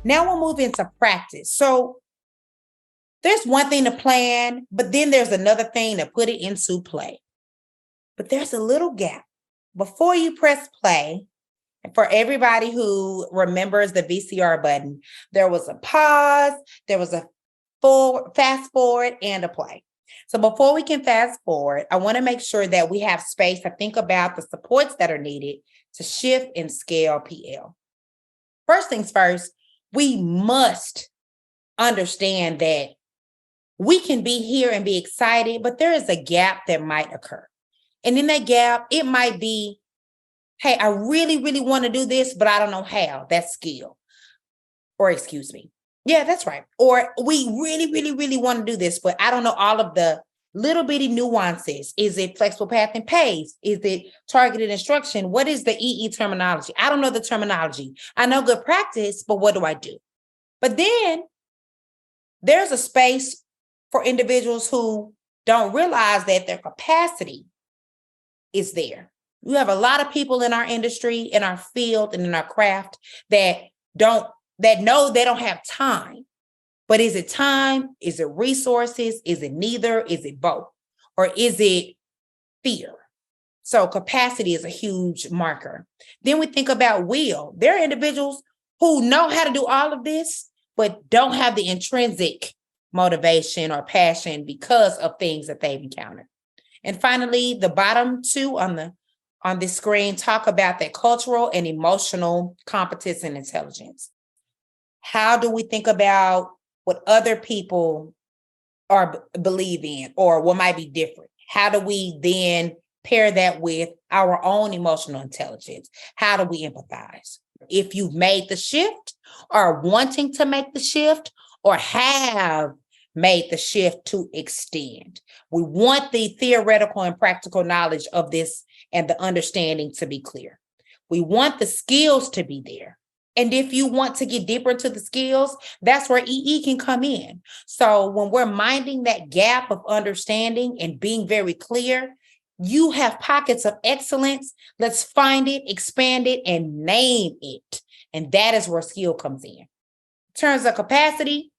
Now we'll move into practice. So there's one thing to plan, but then there's another thing to put it into play. But there's a little gap. Before you press play, for everybody who remembers the VCR button, there was a pause, there was a fast forward, and a play. So before we can fast forward, I want to make sure that we have space to think about the supports that are needed to shift and scale PL. First things first, we must understand that we can be here and be excited, but there is a gap that might occur. And in that gap, it might be, hey, I really, really want to do this, but I don't know how. That's skill. Or excuse me. Yeah, that's right. Or we really, really, really want to do this, but I don't know all of the little bitty nuances. Is it flexible path and pace? Is it targeted instruction? What is the EE terminology? I don't know the terminology. I know good practice, but what do I do? But then there's a space for individuals who don't realize that their capacity is there. You have a lot of people in our industry, in our field, and in our craft that know they don't have time. But is it time? Is it resources? Is it neither? Is it both? Or is it fear? So capacity is a huge marker. Then we think about will. There are individuals who know how to do all of this, but don't have the intrinsic motivation or passion because of things that they've encountered. And finally, the bottom two on this screen talk about that cultural and emotional competence and intelligence. How do we think about what other people believe in or what might be different? How do we then pair that with our own emotional intelligence? How do we empathize? If you've made the shift or wanting to make the shift or have made the shift to extend. We want the theoretical and practical knowledge of this and the understanding to be clear. We want the skills to be there. And if you want to get deeper into the skills, that's where EE can come in. So when we're minding that gap of understanding and being very clear, you have pockets of excellence. Let's find it, expand it, and name it. And that is where skill comes in. In terms of capacity,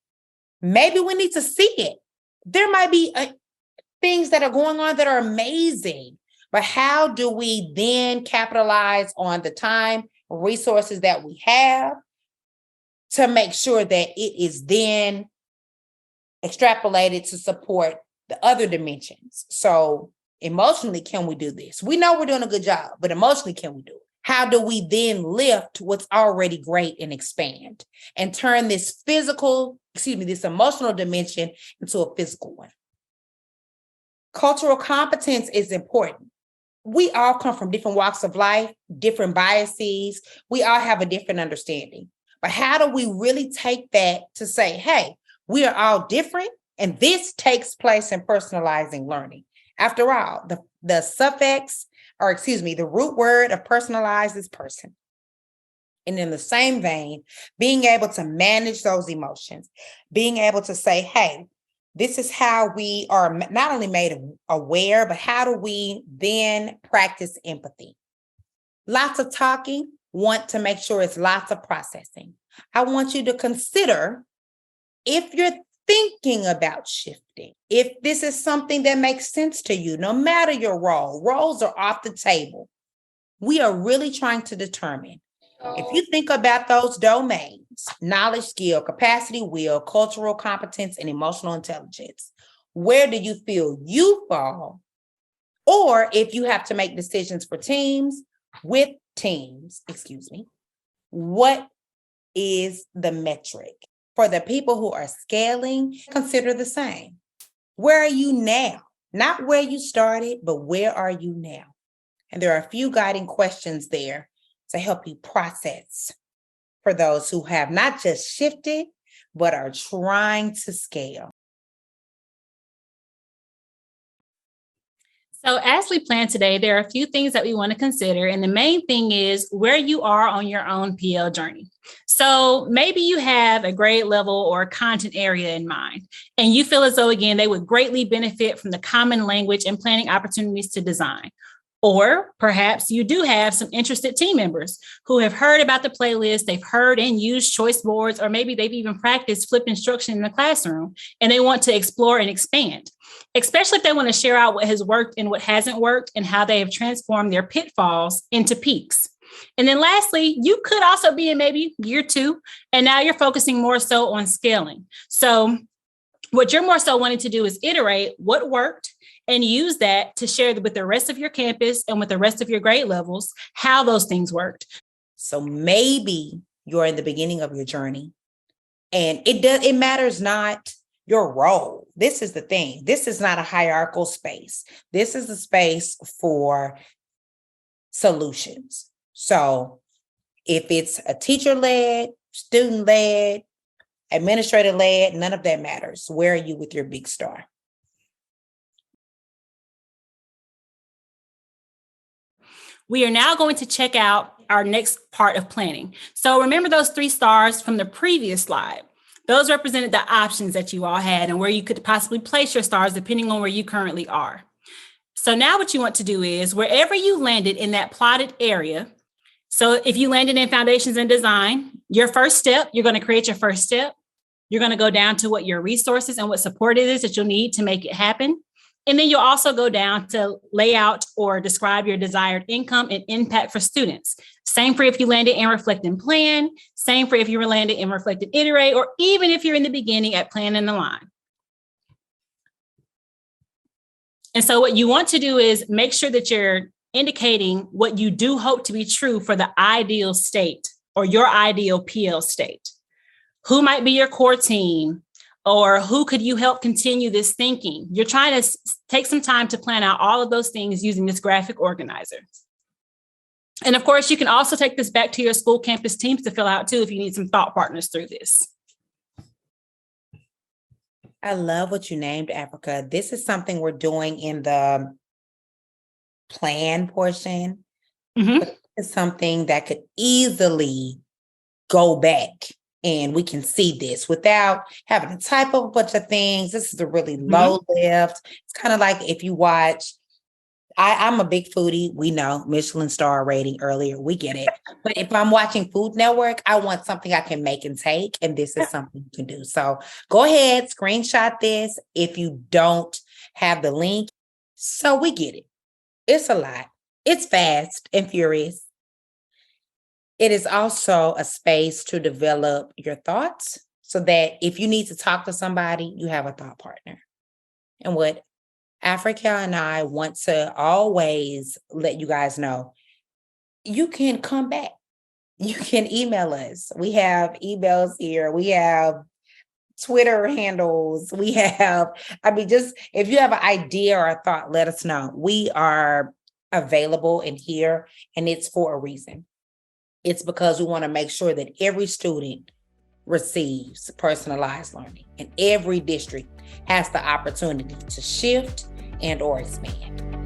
maybe we need to see it. There might be things that are going on that are amazing, but how do we then capitalize on the time, resources that we have to make sure that it is then extrapolated to support the other dimensions? So emotionally, can we do this? We know we're doing a good job, but emotionally, can we do it? How do we then lift what's already great and expand and turn this emotional dimension into a physical one? Cultural competence is important. We all come from different walks of life, different biases. We all have a different understanding. But how do we really take that to say, hey, we are all different, and this takes place in personalizing learning? After all, the root word of personalize is person. And in the same vein, being able to manage those emotions, being able to say, hey, this is how we are not only made aware, but how do we then practice empathy? Lots of talking, want to make sure it's lots of processing. I want you to consider if you're thinking about shifting, if this is something that makes sense to you, no matter your role. Roles are off the table. We are really trying to determine if you think about those domains, knowledge, skill, capacity, will, cultural competence, and emotional intelligence, where do you feel you fall? Or if you have to make decisions for teams, what is the metric? For the people who are scaling, consider the same. Where are you now? Not where you started, but where are you now? And there are a few guiding questions there to help you process for those who have not just shifted, but are trying to scale. So as we plan today, there are a few things that we want to consider. And the main thing is where you are on your own PL journey. So maybe you have a grade level or content area in mind, and you feel as though, again, they would greatly benefit from the common language and planning opportunities to design. Or perhaps you do have some interested team members who have heard about the playlist, they've heard and used choice boards, or maybe they've even practiced flip instruction in the classroom, and they want to explore and expand, especially if they want to share out what has worked and what hasn't worked and how they have transformed their pitfalls into peaks. And then lastly, you could also be in maybe year 2, and now you're focusing more so on scaling. So what you're more so wanting to do is iterate what worked and use that to share with the rest of your campus and with the rest of your grade levels how those things worked. So maybe you're in the beginning of your journey, and it matters not your role. This is the thing. This is not a hierarchical space. This is a space for solutions. So if it's a teacher-led, student-led, administrator-led, none of that matters. Where are you with your big star? We are now going to check out our next part of planning. So remember those 3 stars from the previous slide. Those represented the options that you all had and where you could possibly place your stars depending on where you currently are. So now what you want to do is wherever you landed in that plotted area. So if you landed in foundations and design, your first step, you're going to create your first step. You're going to go down to what your resources and what support it is that you'll need to make it happen. And then you'll also go down to lay out or describe your desired income and impact for students. Same for if you landed in reflect and plan. Same for if you were landed in reflect and iterate, or even if you're in the beginning at plan and align. And so what you want to do is make sure that you're indicating what you do hope to be true for the ideal state or your ideal PL state. Who might be your core team? Or who could you help continue this thinking? You're trying to take some time to plan out all of those things using this graphic organizer. And of course, you can also take this back to your school campus teams to fill out too if you need some thought partners through this. I love what you named, Africa. This is something we're doing in the plan portion. But it's something that could easily go back. And we can see this without having to type up a bunch of things. This is a really low lift. It's kind of like if you watch, I'm a big foodie. We know Michelin star rating earlier. We get it. But if I'm watching Food Network, I want something I can make and take. And this is something you can do. So go ahead, screenshot this if you don't have the link. So we get it. It's a lot. It's fast and furious. It is also a space to develop your thoughts so that if you need to talk to somebody, you have a thought partner. And what Africa and I want to always let you guys know, you can come back. You can email us. We have emails here. We have Twitter handles. We have, just if you have an idea or a thought, let us know. We are available in here, and it's for a reason. It's because we want to make sure that every student receives personalized learning, and every district has the opportunity to shift and or expand.